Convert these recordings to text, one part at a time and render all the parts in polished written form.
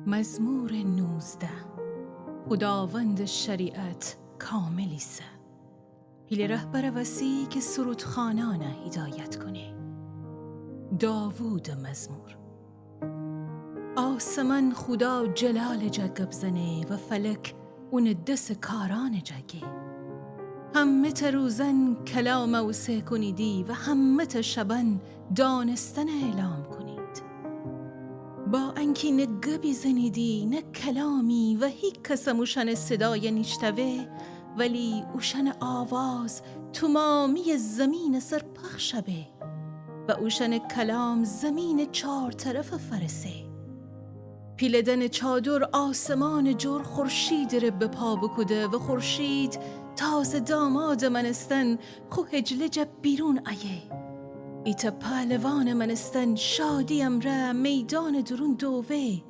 مزمور 19. خداوند شریعت کاملیسه. پیل رهبر وسیع که سرودخانانه هدایت کنه. داوود مزمور. آسمان خدا جلال جگب زنه و فلک اون دس کاران جگه. همه روزن کلام او سه کنیدی و همه شبن دانستن اعلام کنید. با انکی نه گبی زنیدی نه کلامی و هیچ کس موشن صدای نیشتوه، ولی اوشن آواز تمامی زمین سر پخش به و اوشن کلام زمین چار طرف فرسه. پیلدن چادر آسمان جور خورشید رو به پا بکده و خورشید تازه داماد منستن خو هجلج بیرون ایه. ایتا پهلوان منستن شادی امره میدان درون دوه.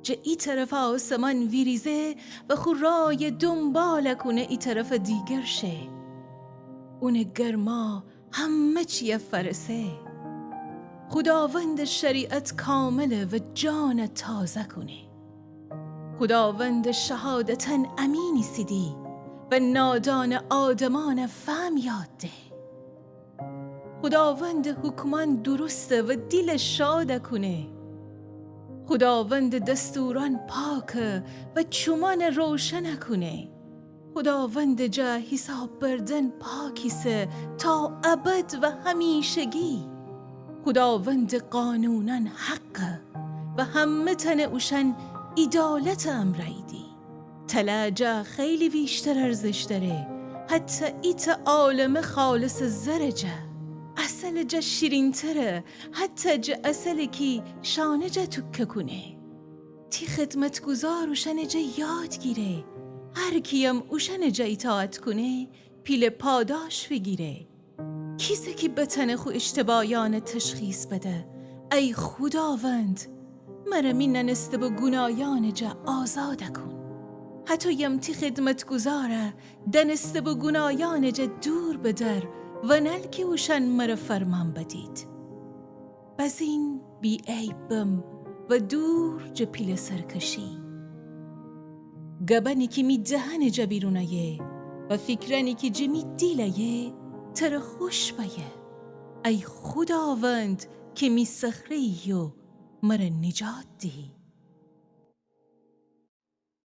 جه ای طرف آسمان ویریزه و خو رای دنبال کنه ای طرف دیگر شه. اون گرما همه چیه فرسه. خداوند شریعت کامله و جان تازه کنه. خداوند شهادتن امینی سیدی و نادان آدمان فهم یاد ده. خداوند حکمان درسته و دل شاد کنه. خداوند دستوران پاکه و چومان روشن کنه. خداوند جا حساب بردن پاکیسه تا ابد و همیشگی. خداوند قانونن حقه و همه تن اوشن عدالت امریدی. تلاجه خیلی بیشتر ارزش داره، حتی ایت عالم خالص زرجه. اصل جا شیرین تره، حتی جا اصل کی شانه جا تکه کنه. تی خدمتگزار اوشن جا یاد گیره. هر کیم اوشن جا اطاعت کنه پیل پاداش بگیره. کیسه که بتنه خو اشتباهیان تشخیص بده. ای خداوند مرمی ننسته با گناهیان جا آزاده کن. حتی یم تی خدمتگزاره دنسته با گناهیان جا دور بدر و نل که اوشن مر فرمان بدید. بزین بی عیبم و دور جا پیل سرکشی. گبنی که می دهن جا بیرونه و فکرانی که جا می دیله تر خوش بیه. ای خداوند که می سخری و مر نجات دی.